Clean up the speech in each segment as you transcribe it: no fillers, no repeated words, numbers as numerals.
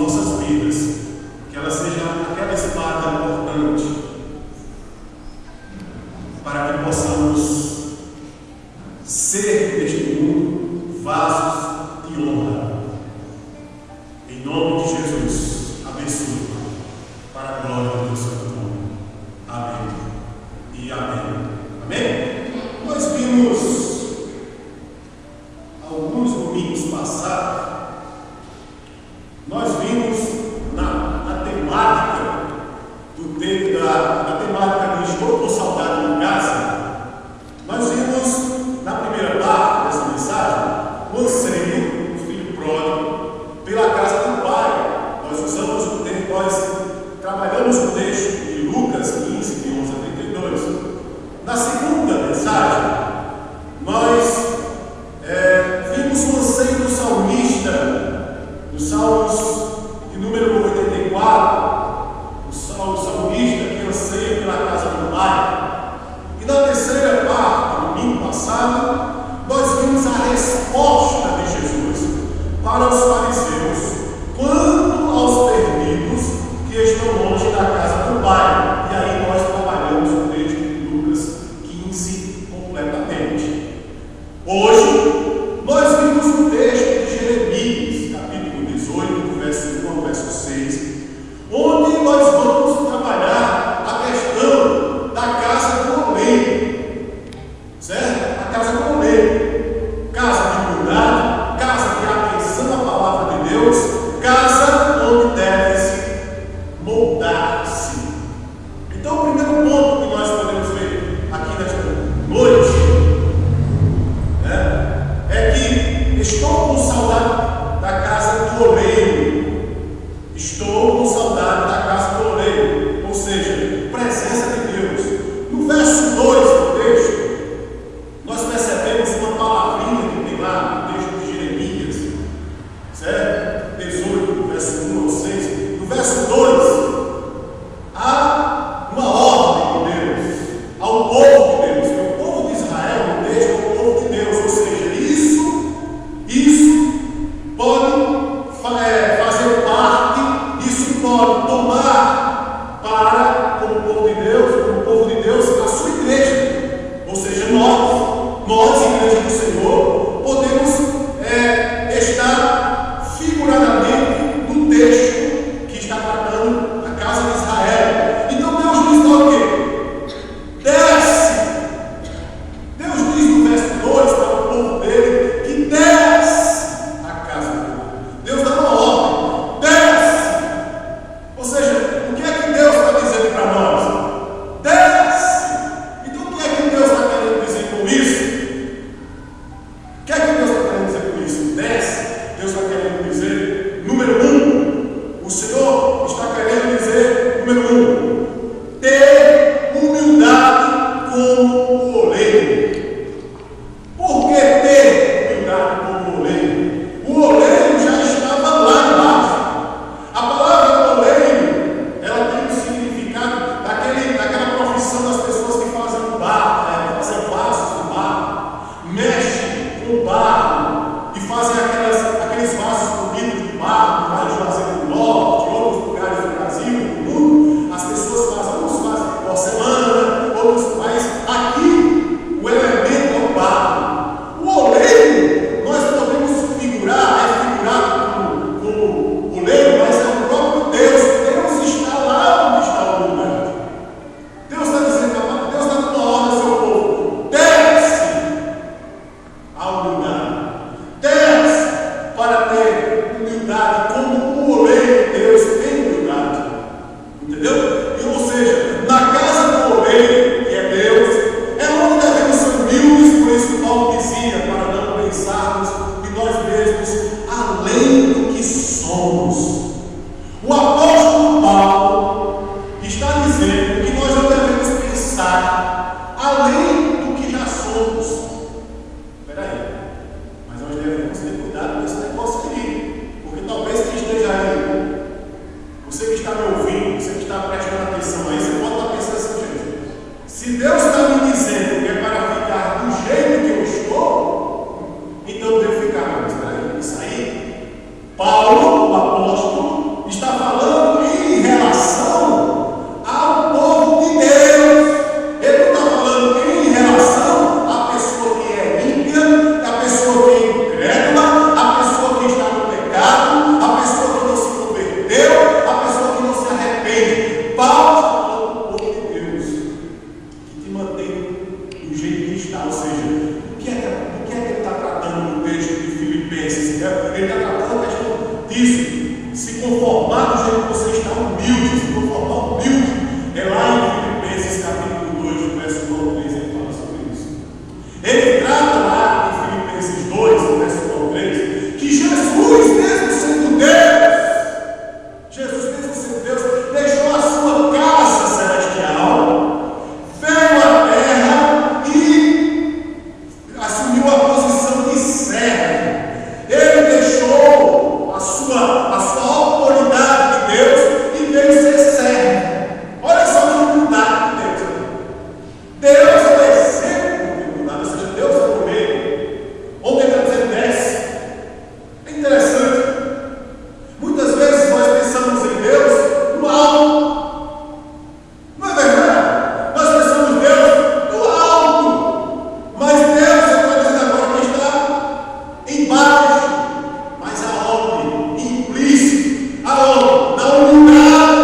nossas vidas, que ela seja aquela espada importante para que possamos ser neste mundo vasos de honra. Em nome de Jesus, abençoe para a glória do Deus Santo nome. Amém e amém. Amém? Nós vimos alguns domingos passados, nós vimos na temática da temática de estou com saudade em casa. Nós vimos na primeira parte dessa mensagem o anseio do filho pródigo pela casa do pai. Nós usamos o texto, nós trabalhamos o texto de Lucas 15, de 11 a 32. Na segunda mensagem, nós vimos o anseio do salmista, dos Salmos de número 84, o salmista que anseia pela casa do pai. E na terceira parte, no domingo passado, nós vimos a resposta de Jesus para os fariseus quanto aos perdidos que estão longe da casa do pai. E aí nós trabalhamos o texto de Lucas 15 completamente. Hoje, nós vimos o texto de Jeremias, capítulo 18, do verso 1 ao verso 6, onde nós vamos trabalhar a questão da casa do oleiro, certo? A casa do oleiro, casa de humildade, casa de atenção à palavra de Deus, casa onde deve-se moldar-se. Então, o primeiro ponto que nós podemos ver aqui nesta noite é que estou com saudade da casa do oleiro. Estou com saudade da casa do oleiro, ou seja, presença de Deus. No verso 2 do texto, nós percebemos uma palavrinha que tem lá no texto de Jeremias, certo? 18, verso 1 ao 6. No verso 2, há uma ordem de Deus ao povo de Deus, que o povo de Israel, no texto, é o povo de Deus, ou seja, isso pode fazer parte, se conformar do jeito que você está humilde, se conformar humilde. É lá em Filipenses capítulo 2, verso 1 ao 3, ele fala sobre isso. Ele trata lá em Filipenses 2, verso 1 ao 3, que Jesus, mesmo sendo Deus, deixou a sua casa celestial, veio à terra e assumiu a posição de servo. Ele deixou a sua autoridade de Deus e veio ser servo. Olha só a humildade de Deus. Deus é sempre humildade, ou seja, Deus é por meio. Ontem está dizendo desce. É interessante. Muitas vezes nós pensamos em Deus no alto. Não é verdade? Nós pensamos em Deus no alto. Mas Deus, eu estou dizendo agora que está embaixo. Mas aonde? Implícito. Aonde? Na humildade.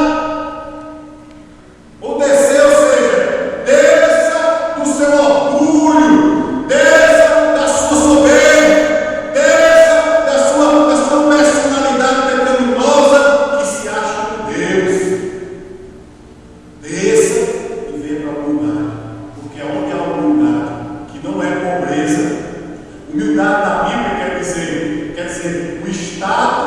O descer, ou seja, desça do seu orgulho, desça da sua soberba, desça da sua personalidade pecaminosa que se acha com Deus. Desça e venha para a humildade, porque onde há humildade, que não é pobreza, humildade na Bíblia quer dizer um estado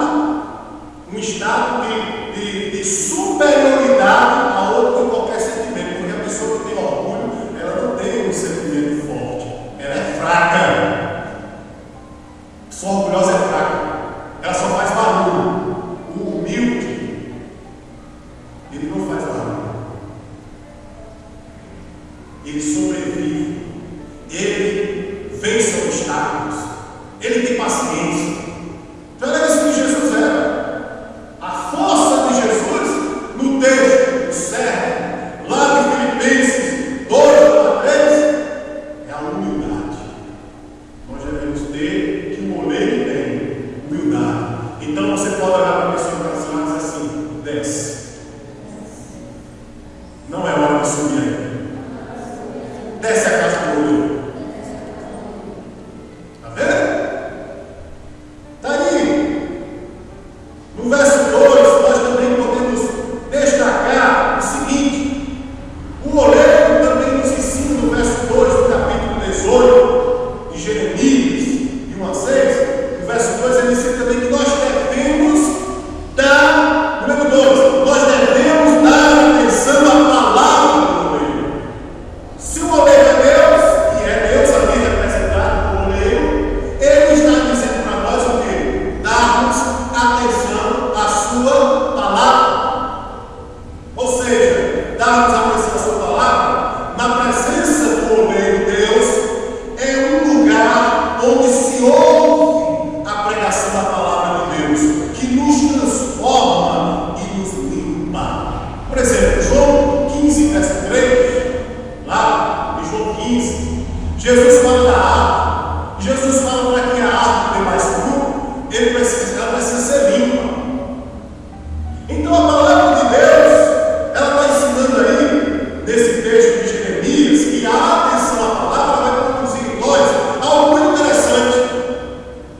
de superioridade a outro em qualquer sentimento, porque a pessoa que tem orgulho, ela não tem um sentimento forte, ela é fraca. A pessoa orgulhosa é fraca, ela só faz barulho. O humilde, ele não faz barulho, ele sobrevive, ele vence obstáculos, ele tem paciência. Então era isso que Jesus era. A força de Jesus no texto, o servo, lá de Filipenses 2 a 3, é a humildade. Nós devemos ter que o oleiro tem humildade. Então você pode olhar para a pessoa que está e dizer assim: desce. Não é hora de subir ainda. Desce a casa do oleiro. Está vendo? Está aí. No verso 2, nós também podemos destacar o seguinte: o oleiro também nos ensina no verso 2 do capítulo 18 de Jeremias, de 1 a 6. No verso 2 ele ensina também que nós devemos dar, número 2, nós devemos dar atenção à palavra do oleiro. Se o oleiro é Deus, e é Deus ali representado como oleiro, ele está dizendo para nós o quê? Darmos atenção à sua palavra. Ou seja, darmos atenção à sua palavra na presença do oleiro Deus é um lugar onde se ouve a pregação da palavra de Deus, que nos transforma e nos limpa. Por exemplo, João 15, verso 3, lá em João 15, Jesus fala da árvore. Jesus fala para que a árvore dê mais fruto, ela precisa ser limpa. Então a palavra de Deus, ela está ensinando aí, nesse texto de Jeremias, que a atenção à palavra vai produzir em nós algo muito interessante.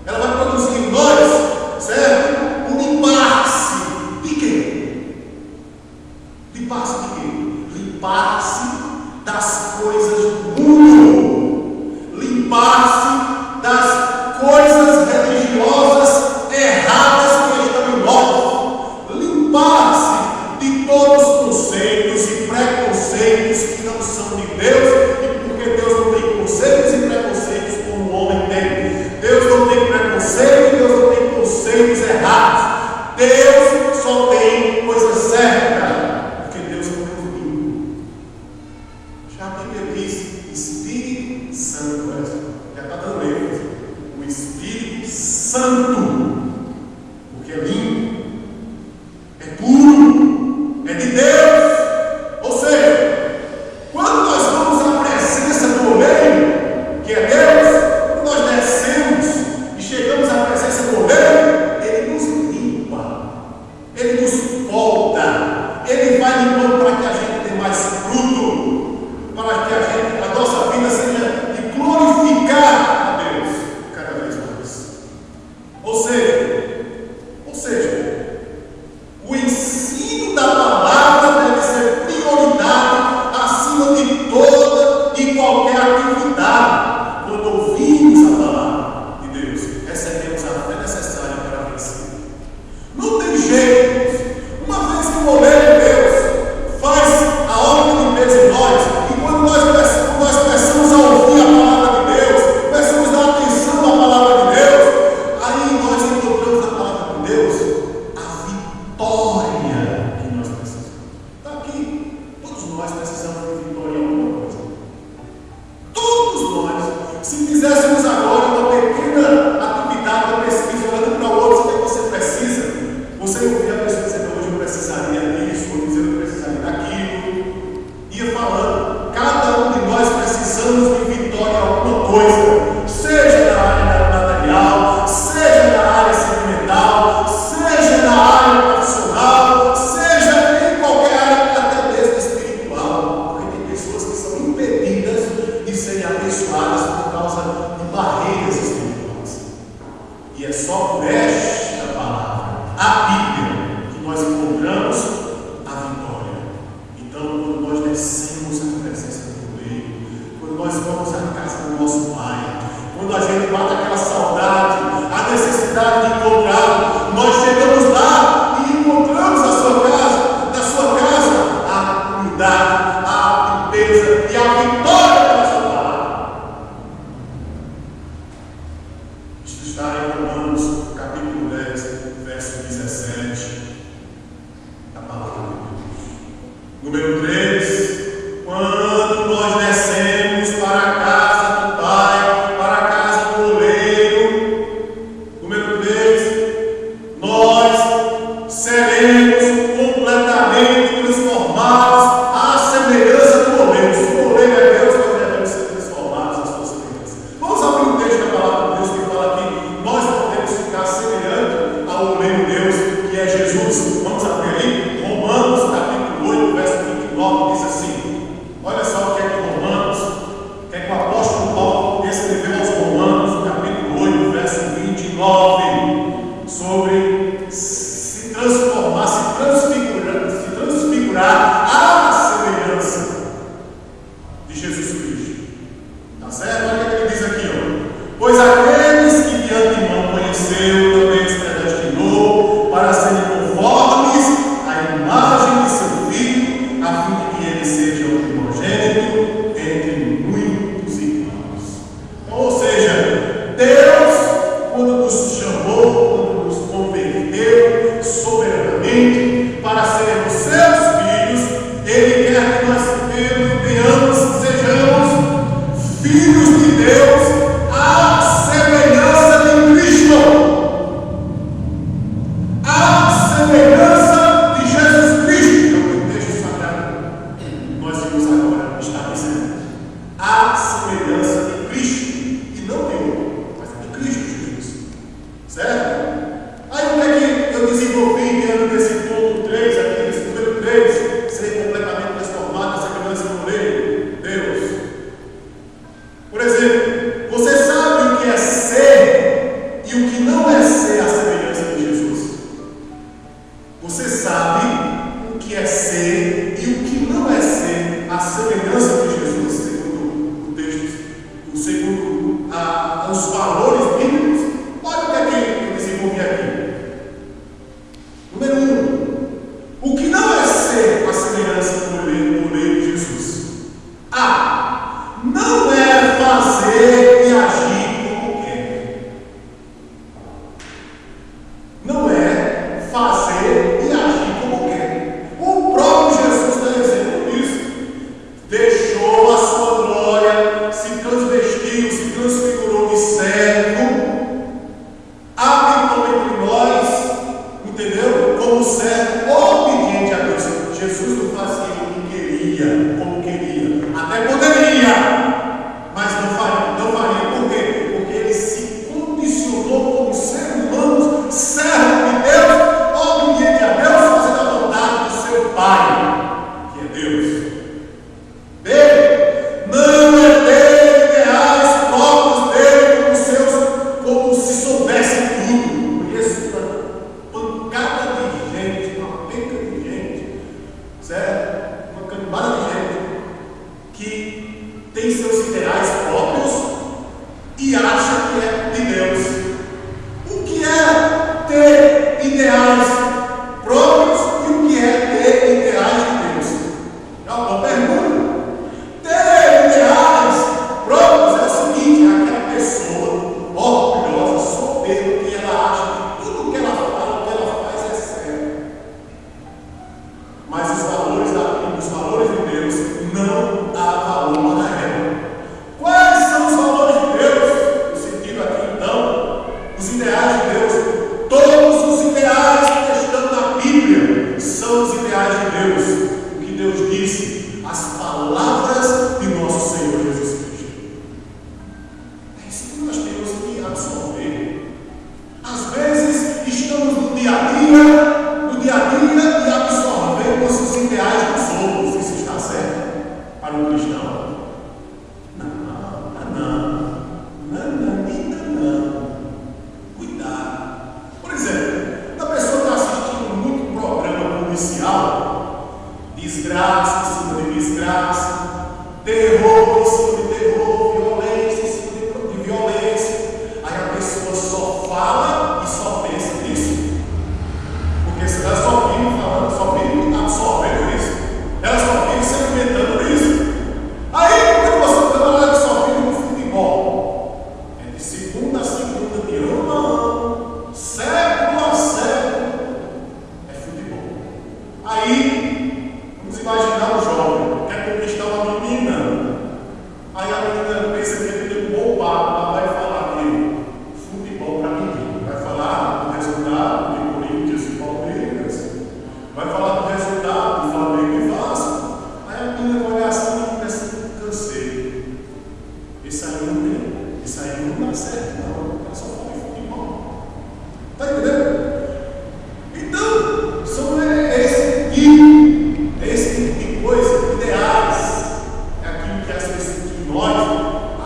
Ela vai produzir em nós, certo? O limpar-se de quê? Limpar-se de quê? Limpar-se das coisas do mundo. Limpar-se das coisas religiosas erradas que estão em nós. Limpar-se de todos os conceitos e preconceitos que não são de Deus, e porque Deus não tem conceitos e preconceitos como o homem tem. Deus não tem preconceito, Deus não tem conceitos errados. Deus só tem coisa certa, porque Deus é um Deus limpo. Já a Bíblia diz Espírito Santo, já está dando ênfase. O Espírito Santo, porque é limpo, é puro, é de Deus. Ou seja, quando nós vamos à presença do oleiro, que é Deus, quando nós descemos e chegamos à presença do oleiro, ele nos limpa, ele nos volta, ele vai limpando para que a gente tenha mais fruto, para que a nossa vida seja de glorificar a Deus cada vez mais. Ou seja, vitória que nós precisamos. Está aqui. Todos nós precisamos de vitória em alguma coisa. Todos nós. Se fizéssemos agora uma pequena atividade, uma pesquisa, olhando para o outro, o que você precisa? Você ouvia a pessoa dizendo: hoje eu precisaria disso, ou dizendo: eu precisaria daquilo. Ia falando. Cada um de nós precisamos de vitória em alguma coisa. Seja na área material, seja na área sentimental, seja na área profissional, seja em qualquer área, até mesmo espiritual. Porque tem pessoas que são impedidas de serem abençoadas por causa de barreiras espirituais. E é só por esta palavra, a Bíblia, que nós encontramos a vitória. Então, quando nós descemos à presença do Rei, quando nós vamos à casa do nosso Pai, quando a gente bate aquela saudade, a necessidade de encontrar, nós chegamos lá e encontramos a sua casa, na sua casa, a unidade, a limpeza e a vitória da sua palavra. Isto está em Romanos, capítulo 10, verso 17, da palavra de Deus. Número 3, quando nós descemos para a casa do Pai, para a casa do oleiro. Número 3, nós seremos completamente transformados à semelhança do oleiro. Se o oleiro é Deus, nós devemos ser transformados à sua semelhança. Vamos abrir um texto da palavra de Deus que fala que nós podemos ficar semelhante ao oleiro Deus, que é Jesus. Vamos abrir aí, Romanos capítulo 8, verso 29, diz assim. Olha só o que é que Romanos, o que é que o apóstolo Paulo escreveu aos Romanos, no capítulo 8, verso 29, sobre se transformar, se transfigurar à semelhança de Jesus Cristo. Tá certo? Olha o que ele diz aqui, ó. Pois aqueles que de antemão conheceu, também os predestinou para serem conformes à imagem de seu Filho, a fim de que ele seja o primogênito entre muitos irmãos. Então, ou seja, Deus, quando nos chamou, quando nos converteu soberanamente para sermos seus filhos, Ele quer que nós sejamos filhos de Deus à semelhança de Cristo, à semelhança de Jesus Cristo. É o que o texto sagrado nós vimos agora está dizendo. À semelhança de Cristo, e não de outro, mas de Cristo Jesus. Certo? Aí o que é que eu desenvolvi diante desse ponto 3, aqui nesse número 3, ser completamente transformado à semelhança do oleiro, Deus. Por exemplo, você sabe o que é ser e o que não é ser à semelhança de Jesus? Você sabe o que é ser e o que não é ser à semelhança de Jesus, segundo o texto, segundo os valores bíblicos? Olha o que é que eu desenvolvi aqui. Número 1. O que não é ser à semelhança do oleiro de Jesus? Não é fazer e agir como quer. Não é fazer e agir como quer. O próprio Jesus está dizendo isso. Deixou a sua glória, se transvestiu, se transfigurou de servo, habitou entre nós, entendeu? Como servo obediente a Deus. Jesus não fazia o que queria, como queria. Até poderia, mas não faria. Por quê? Porque ele se condicionou como ser humano, servo de Deus, obediente a Deus, fazendo a vontade do seu Pai, que é Deus. Não é ter ideais próprios dele como se soubesse tudo. Conheço uma pancada de gente, uma penca de gente, certo? Uma cambada de gente são os ideais de Deus? O que Deus disse? As palavras de nosso Senhor Jesus Cristo. É isso que nós temos que absorver. Às vezes estamos no dia a dia e absorvemos os ideais dos outros. Isso está certo para um cristão? Não. Cuidado. Por exemplo, a pessoa está assistindo muito programa policial, desgraça em cima de desgraça, terror em cima de terror, violência em cima de violência. Aí a pessoa só fala e só pensa nisso. Porque se ela só vive falando, só vive absorvendo isso, ela só vive se alimentando isso. Aí, quando você está lá, só vive no futebol, é de segunda a segunda, de ano a ano, século a século, é futebol. Aí, vamos imaginar um jovem quer conquistar uma menina. Aí a menina pensa que ele tem um bom papo, ela vai falar de futebol para menino, vai falar do resultado de Corinthians e Palmeiras, vai falar do resultado do Flamengo e Vasco. Aí a menina vai olhar assim e pensa: cansei. Isso aí não dá certo, não. Ela só fala de futebol. Está entendendo? Então, são esse tipo de coisa, ideais, é aquilo que às vezes nós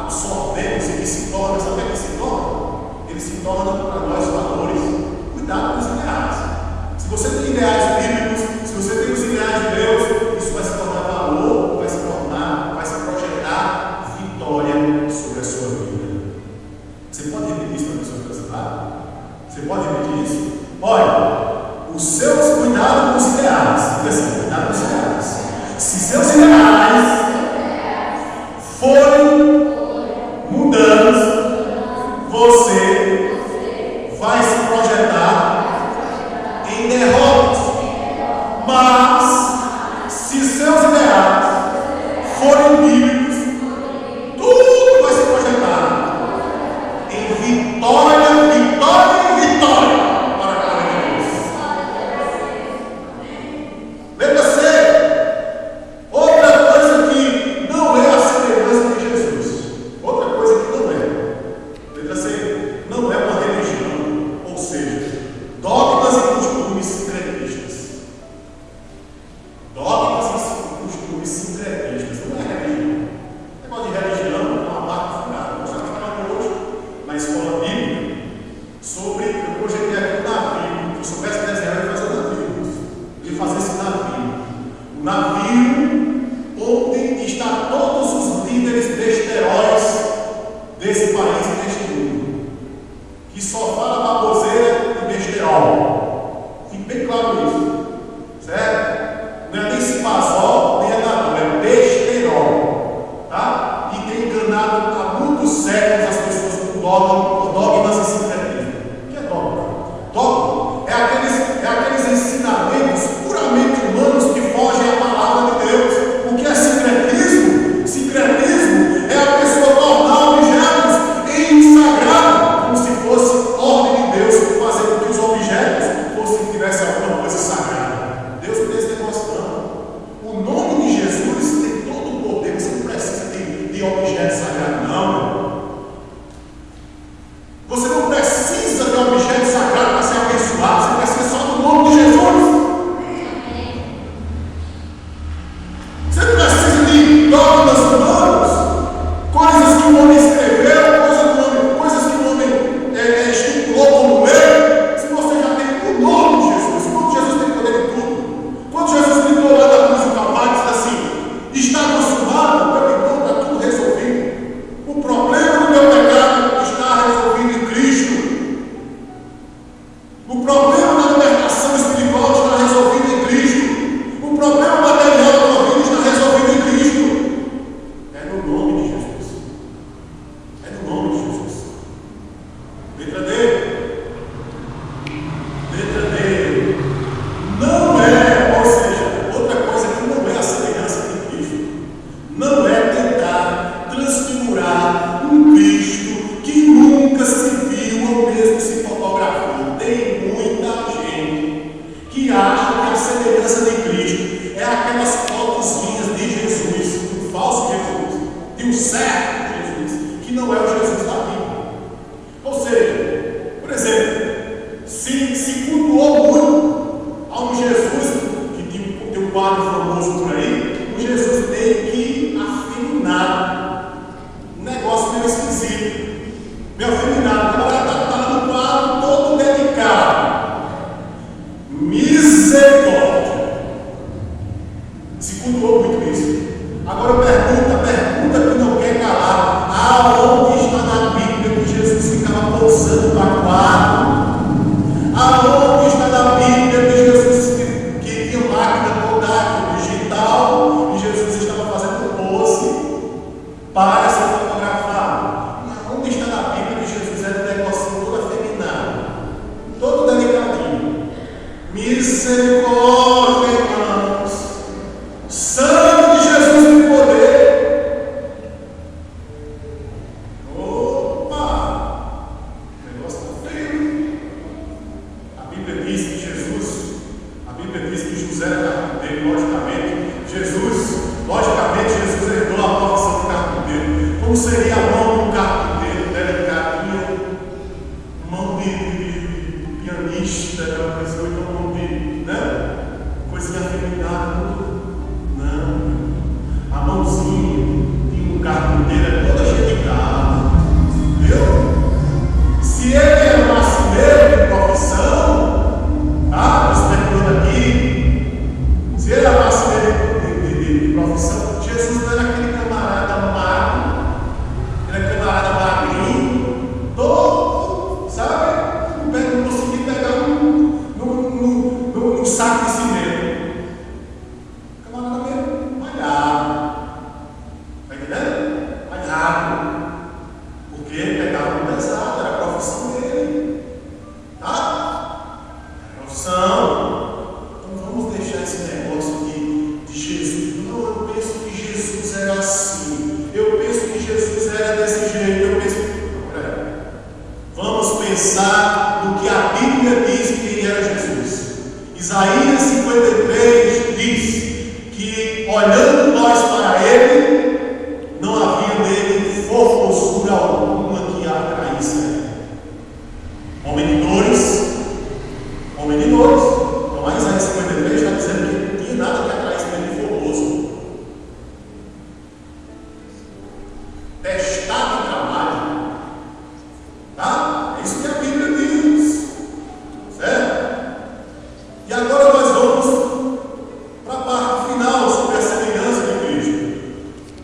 absorvemos e que se torna, sabe o que se torna? Ele se torna para nós valores. Cuidado com os ideais. Se você tem ideais bíblicos, se você tem os ideais de Deus, isso vai se tornar valor, vai se projetar vitória sobre a sua vida. Você pode repetir isso para a pessoa que está sentada? Você pode repetir isso? Olha, os seus cuidados com os ideais. Diga assim: cuidado com os ideais. Se seus ideais forem mudantes, você vai se projetar em derrotas. Mas, se seus ideais forem bíblicos, tudo vai se projetar em vitória para a glória de Deus. Lembra-se, outra coisa que não é a semelhança de Jesus. Outra coisa que não é. Lembra-se, não é uma religião, ou seja, dogmas e costumes sincretistas. Dogmas e costumes sincretistas. Não é religião. Negócio de religião é uma barca furada. Nós estamos falando hoje na escola bíblica sobre, eu projetei aqui um navio. Se eu soubesse desenhar, eu ia fazer um navio. Eu ia fazer esse navio. Um navio onde estão todos os líderes besteróis desse país e deste mundo, que só fala baboseira e besterol. Fique bem claro isso. Certo? Não é nem cipazol, nem anadol, é besterol. Tá? E tem enganado há muitos séculos as pessoas com dogmas e sincretismo. O que é dogma? Dogma é aqueles ensinamentos puramente humanos que fogem à palavra de Deus. O que é sincretismo? Sincretismo é a pessoa tornar objetos em sagrado, como se fosse ordem de Deus, fazer com que os objetos tivessem alguma coisa sagrada. Deus não tem esse negócio, não. O nome de Jesus tem todo o poder, você não precisa de objeto sagrado, não. Você não precisa de objeto sagrado para ser abençoado, você precisa só do nome de Jesus. Você não precisa de dogmas humanos, coisas que o homem escreveu, coisas que o homem estipulou como lei. Se você já tem o nome de Jesus, o nome de Jesus tem poder em tudo. semelhança de Cristo é aquelas fotozinhas de Jesus, do falso Jesus, de um certo Jesus, que não é o Jesus da Bíblia. Ou seja, por exemplo, se cultuou muito a um Jesus que tem um quadro famoso por aí, um Jesus meio que afeminado, um negócio meio esquisito, meio afeminado. Agora está no quadro todo delicado. Misericórdia. Se cultuou muito isso. Agora pergunta que não quer calar: aonde está na Bíblia que Jesus ficava pousando no aquário? Aonde está na Bíblia que Jesus que tinha máquina Kodak digital e Jesus estava fazendo pose para ser fotografado? E aonde está na Bíblia que Jesus era um negocinho todo afeminado, todo delicadinho? Misericórdia, irmãos. Sangue de Jesus tem poder. Opa! O negócio está feio. A Bíblia diz que José era carpinteiro, logicamente, Jesus herdou a profissão de carpinteiro. Como seria a mão de um carpinteiro delicadinha? Mão de pianista, aquela coisa, ou então mão de, né? Coisinha afeminada. Não. A mãozinha de um carpinteiro é toda cheia de carro. Viu? Se ele era marceneiro de profissão, tá? Especulando aqui. Se ele era marceneiro de profissão, Jesus não era aquele camarada magro, aquele camarada magrinho, todo, sabe? Não consegui pegar num saco de cimento. Camarada mesmo, malhado. Está entendendo? Malhado. Porque ele pegava no pesado, era a profissão dele. Tá? Profissão. Então vamos deixar esse negócio de Jesus. Não, eu penso que Jesus era assim. Eu penso que Jesus era desse jeito. Eu penso. Não, peraí. Vamos pensar no que a Bíblia diz que ele era Jesus. Isaías 53 diz que, olhando nós para ele, não havia nele formosura alguma que a atraísse. Homem de dores. Então, a Isaías 53 está dizendo que não tinha nada que atraísse nele formoso. Testado em trabalho. Tá? É isso que a Bíblia diz. Certo? E agora nós vamos para a parte final sobre a semelhança de Cristo.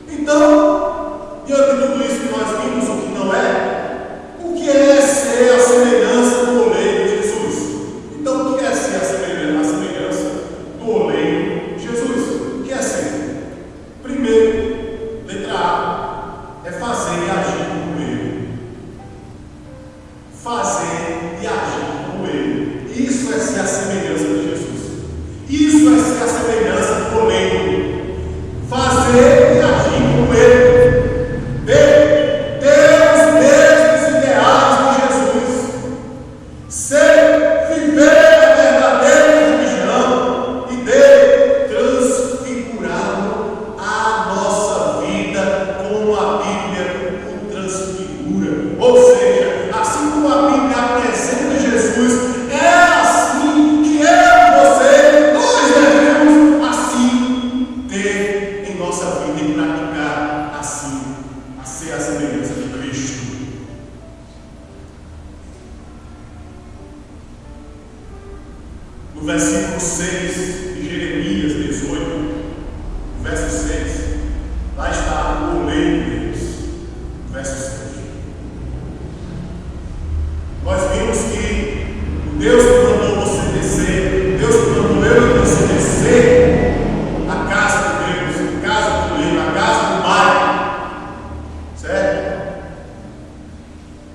Então, diante de tudo isso que nós vimos, o que não é, o que é ser a semelhança do oleiro de Jesus? Então, o que é ser a semelhança do oleiro de Jesus? O que é ser? Primeiro, letra A, é fazer e agir como ele. Fazer e agir como ele. Isso é ser a semelhança de Jesus. Isso é ser a semelhança do oleiro. Fazer e agir como ele. Ter os mesmos ideais de Jesus. Viver a verdadeira religião e dele transfigurado a nossa vida como a Bíblia o transfigura. Ou seja, assim como a Bíblia apresenta Jesus, é assim que eu e você, nós devemos assim ter em nossa vida e praticar assim, a ser a semelhança de Cristo. No versículo 6 de Jeremias 18, verso 6, lá está o oleiro de Deus. Verso 6. Nós vimos que o Deus que mandou você descer, Deus que mandou eu e você descer a casa de Deus, a casa do oleiro, a casa do Pai, certo?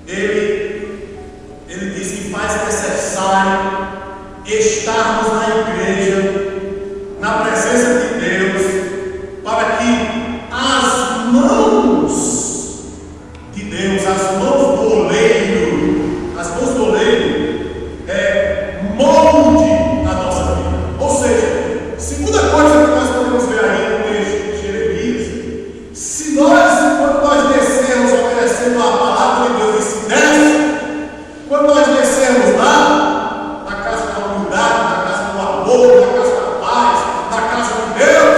Ele diz que faz necessário estarmos na igreja, na presença de Deus, para que as amor, na casa da paz, na casa de Deus,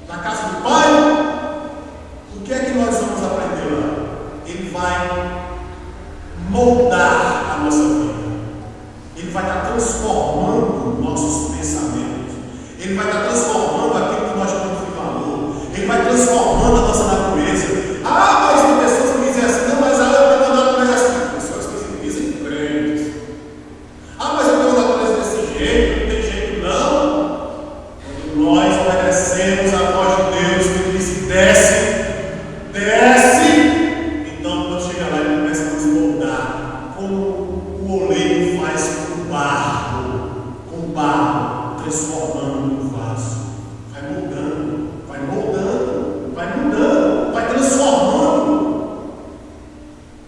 na casa do Pai, o que é que nós vamos aprender lá? Ele vai moldar a nossa vida. Ele vai estar transformando nossos pensamentos. Ele vai estar transformando aquilo que nós temos de valor. Ele vai transformando a nossa natureza. Mas tem pessoas que dizem assim, não, mas eu tenho uma natureza assim. Pessoas que se dizem crentes. Mas eu tenho uma natureza desse jeito, não tem jeito não. Quando nós obedecemos a voz de Deus, que disse, desce, desce. Então, quando chega lá, ele começa a nos moldar. Como o oleiro faz com o barro, transformando no vaso. Vai moldando, vai moldando, vai mudando, vai transformando.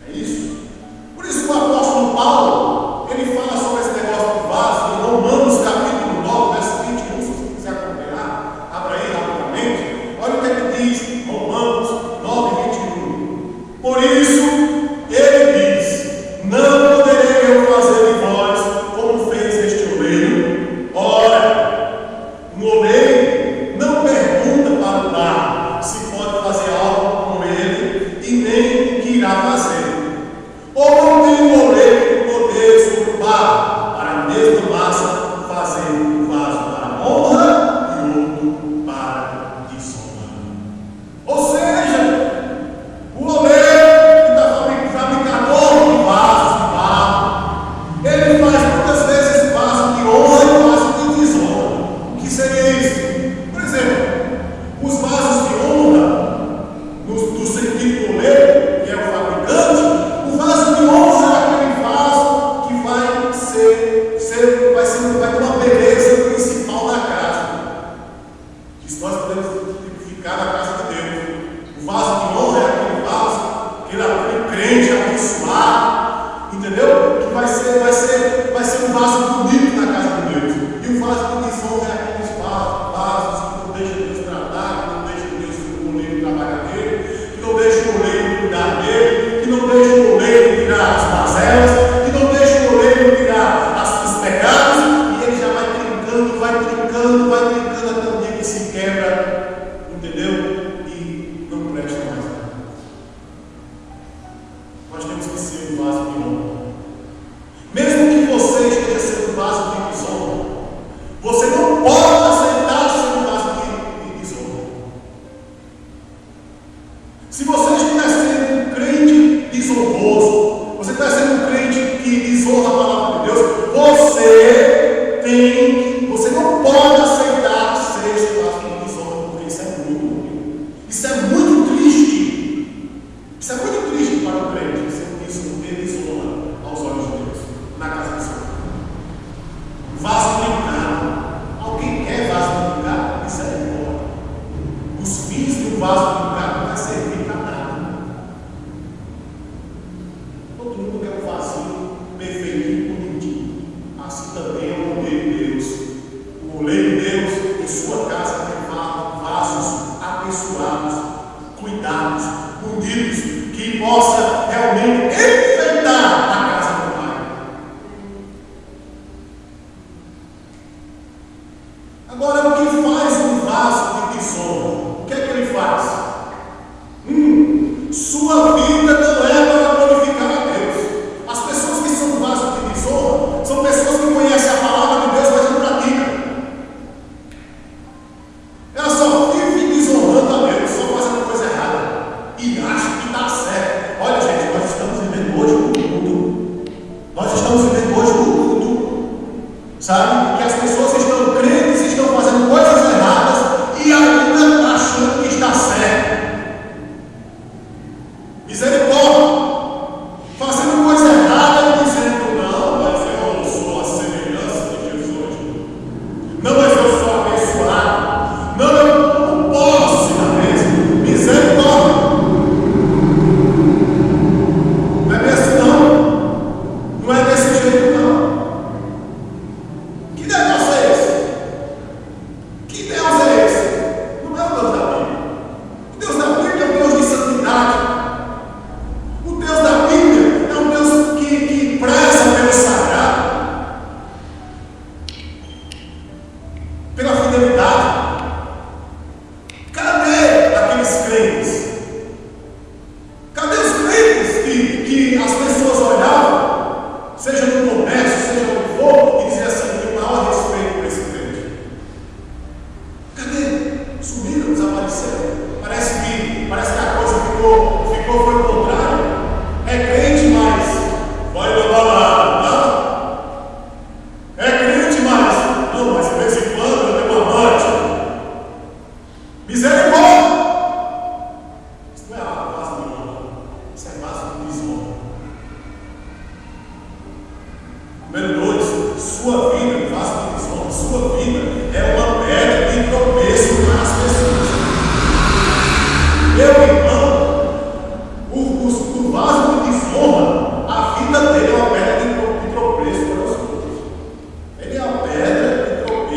É isso. Por isso que o apóstolo Paulo, ele fala sobre esse negócio do vaso, em Romanos capítulo 9, verso 21, se você quiser acompanhar, abra aí rapidamente. Olha o que é que diz Romanos 9, 21. Por isso, ele diz, não poderei eu fazer de vós como fez este oleiro. Ora, um oleiro não pergunta para o barro se pode fazer algo com ele e nem o que irá fazer. Ou não tem um oleiro poder sobre o barro para a mesma massa fazer um vaso para honra e outro para desonra. Ou seja, o oleiro que está fabricador de vasos de barro, ele faz muitas vezes vaso de honra e vaso de desonra. O que seria isso? Por exemplo, os vasos de honra, no sentido do oleiro, que é o fabricante, o vaso de honra é aquele vaso que vai ter uma beleza principal da casa. Que nós podemos ficar na casa de Deus. O vaso de honra é aquele vaso, aquele crente abençoado, entendeu? Que vai ser um vaso bonito na casa de Deus. E o vaso de desonra é aqueles vasos que não deixam Deus tratar, que não deixam Deus o oleiro trabalhar nele, que não deixam o oleiro cuidar dele, que não deixam o oleiro tirar as mazelas, que não deixam o oleiro tirar os pecados, e ele já vai trincando até o dia que se quebra, entendeu? E não presta mais nada. Nós temos que ser um vaso de honra. Mesmo que você esteja sendo um vaso de desonra, você não pode aceitar ser um vaso de desonra. Se você estiver sendo um crente desonroso, você está sendo um crente que desonra a palavra de Deus, você não pode aceitar ser esse vaso de desonra, porque isso é muito ruim. Isso é muito triste. Isso é muito triste para o crente, ter desonra aos olhos de Deus, na casa do Senhor. Vaso trincado. Alguém quer vaso trincado? Isso é embora. Os fins do vaso trincado não vai servir para nada. Todo mundo quer um vasinho perfeitinho, bonitinho. Assim também é o oleiro de Deus. O oleiro de Deus, em sua casa, tem vasos abençoados, cuidados, bonitos, que possa realmente enfeitar a casa do Pai. Agora, o que faz um vaso de desonra? O que é que ele faz? Sua vida não é para glorificar a Deus. As pessoas que são vasos de desonra são pessoas que conhecem a palavra de Deus, mas não praticam. Ela só vive desonrando a Deus, só fazendo coisa errada e acha que está certo. Olha, gente, nós estamos vivendo hoje no culto. Nós estamos vivendo hoje no culto. Sabe? Que as pessoas estão crentes, estão fazendo coisas erradas e ainda achando que está certo. Misericórdia. Fazendo coisa errada e dizendo, não, mas eu sou a semelhança de Jesus. Não, mas eu sou abençoado. Não, eu não posso ser a mesma. Misericórdia. Não é desse não. Não é desse jeito não. Que negócio é esse?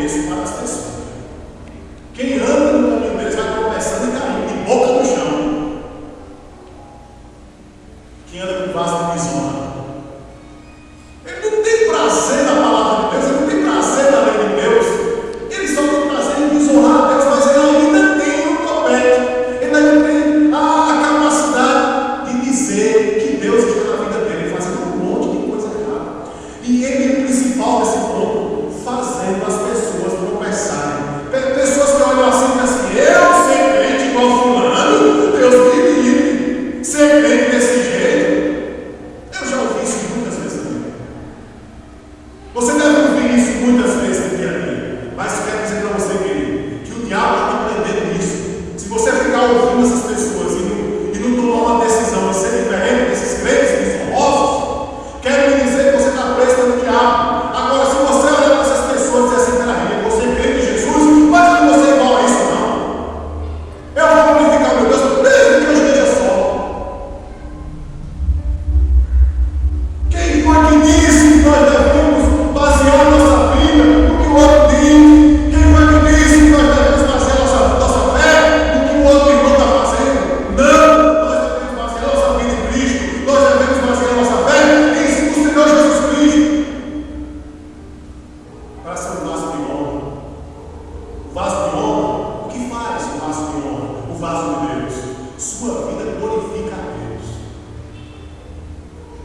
tropeço para as pessoas. Quem anda no caminho deles vai tropeçando e caindo de boca no chão. Quem anda com vaso de desonra. Ele não tem prazer na palavra de Deus, ele não tem prazer na lei de Deus. Ele só tem prazer em desonrar a Deus, mas ele ainda tem um topete. Ele ainda tem a capacidade de dizer que Deus está na vida dele, fazendo um monte de coisa errada. E ele é o principal desse ponto, fazendo as pessoas tropeçarem. Pessoas que olham assim e assim, eu ser crente igual fulano, Deus me livre, ser crente desse jeito. Eu já ouvi isso muitas vezes na vida. Você deve ouvir isso muitas vezes no dia a dia, mas quero dizer para você, querido, que o diabo está aprendendo nisso. Se você ficar ouvindo essas pessoas e não tomar uma decisão de ser diferente desses crentes desonrosos, quero lhe dizer que você está preso pelo diabo. Agora, se você olhar para essas pessoas e dizer assim, peraí, você crê em Jesus, mas não você é igual a isso, não. Eu vou glorificar meu Deus, desde que eu esteja só. Quem foi que disse que nós devemos basear nossa vida no que o outro diz? Quem foi que disse que nós devemos basear nossa fé no que o outro irmão está fazendo? Não! Nós devemos basear nossa vida em Cristo, nós devemos basear nossa fé em Senhor Jesus Cristo. Para ser um vaso de honra. O vaso de honra, o que faz o vaso de honra? O vaso de Deus. Sua vida glorifica a Deus.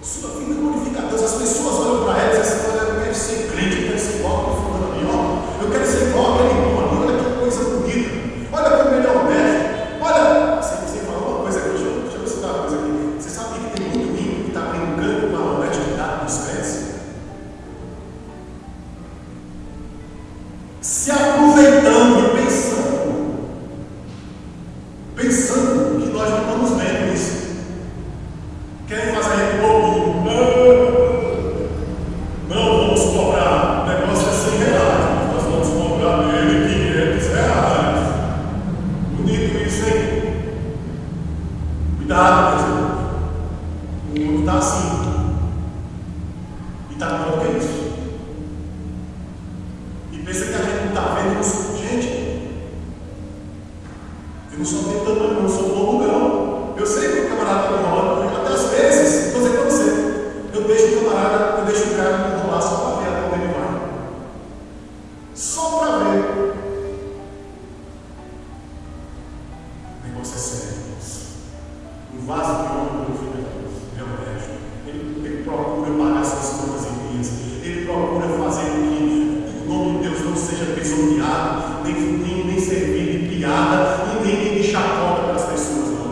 Sua vida glorifica a Deus. As pessoas olham para ela e dizem assim, olha, eu quero ser crente, eu quero ser igual a fulano ali, ó. Eu quero ser igual aquele irmão ali, olha que coisa bonita. Olha como ele é honesto. Olha, você falou uma coisa aqui, deixa eu citar uma coisa aqui. Você sabia que tem muito rico que está brincando com a honestidade dos crentes? Se aproveitando e pensando que nós não estamos vendo isso. Querem fazer aí um pouquinho. Não vamos cobrar. O negócio é R$100. Nós vamos cobrar dele R$500. Bonito isso, hein? Cuidado, meus irmãos. O mundo está assim. E está pior que isso. E pensa que a gente não está vendo isso. Gente, eu não sou tentando, eu não sou bobo, não. Eu sei que o camarada está me enrolando, até às vezes, estou dizendo para você, eu deixo o camarada, eu deixo o cara me enrolar só para ver até onde ele vai. Só para ver. O negócio é sério, irmãos. Um vaso de honra glorifica a Deus, é honesto. Ele procura pagar suas contas em dias. Ele procura fazer com que o nome de Deus não seja pisoteado, nem servir de piada e nem de chacota para as pessoas, não.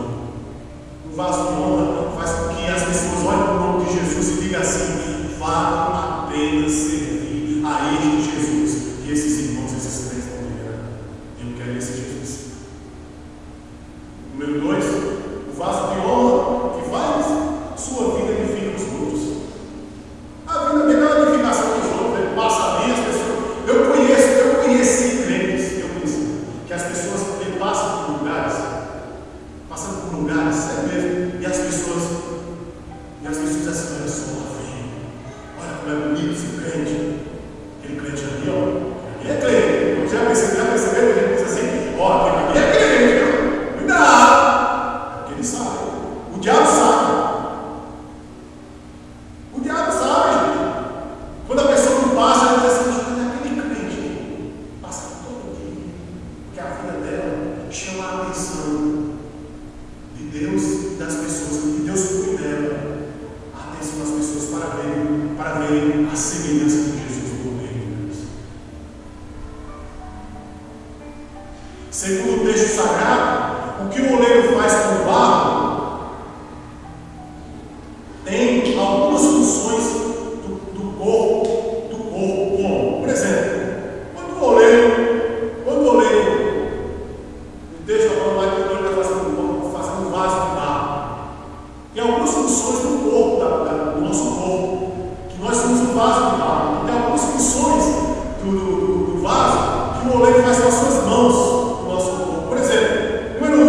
O vaso de honra faz com que as pessoas olhem para o nome de Jesus e digam assim: vale a pena servir a este Jesus que esses irmãos, esses crentes estão ligando. Eu quero esse Jesus. Número 2, o vaso de honra que faz sua vida edifica os outros. A vida dele é uma edificação dos outros, ele passa ali, as pessoas. Eu conheci crentes, que as pessoas passam por lugares, é mesmo, e as pessoas assim, olha só, olha como é bonito esse crente, aquele crente ali, ó, ele é crente. Já percebeu, a gente diz assim, ó, aquele ali é crente, cuidado, porque ele sabe, o diabo sabe. O diabo sabe, gente. Quando a pessoa não passa, ela diz assim, mas aquele crente passa todo dia, porque a vida dela chama a atenção de Deus e das pessoas, que Deus cuida dela, a atenção das pessoas para verem a semelhança de Jesus no meio de Deus. Segundo o texto sagrado, o que o oleiro faz com o barro tem algumas funções do corpo como, por exemplo, quando o oleiro, o texto está falando que o oleiro está fazendo um vaso de barro. Tem algumas funções do corpo, do nosso corpo, que nós somos um vaso de barro. Tem algumas funções do vaso que o oleiro faz com as suas mãos no nosso corpo. Por exemplo, número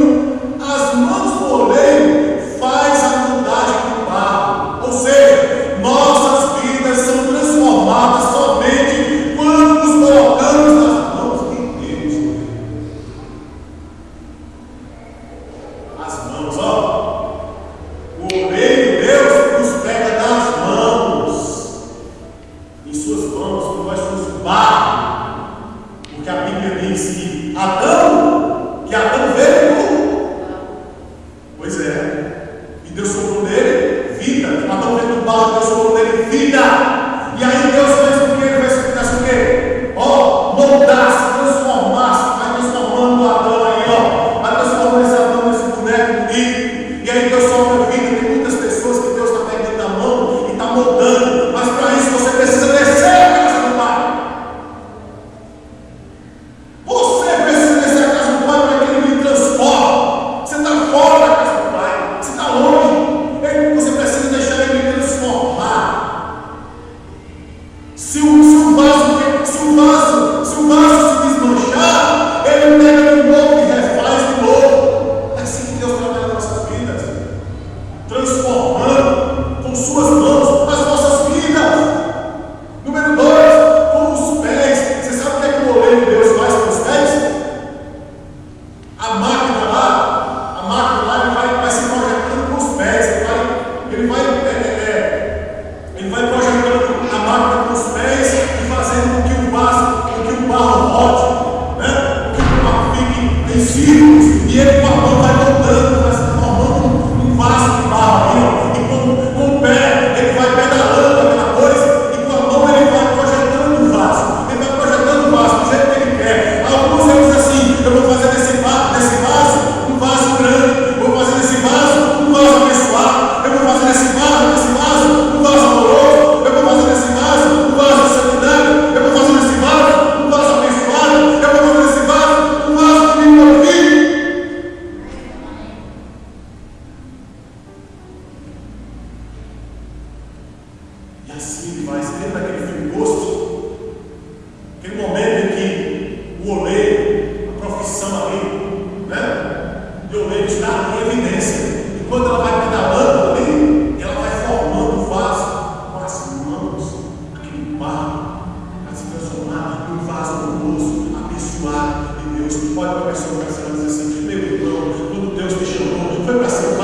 1, as mãos do oleiro faz a moldagem do barro. Ou seja, nossas vidas são transformadas somente quando nos colocamos nas Deus. Tu pode para a pessoa que está dizer assim, meu irmão, quando Deus te chamou, foi para ser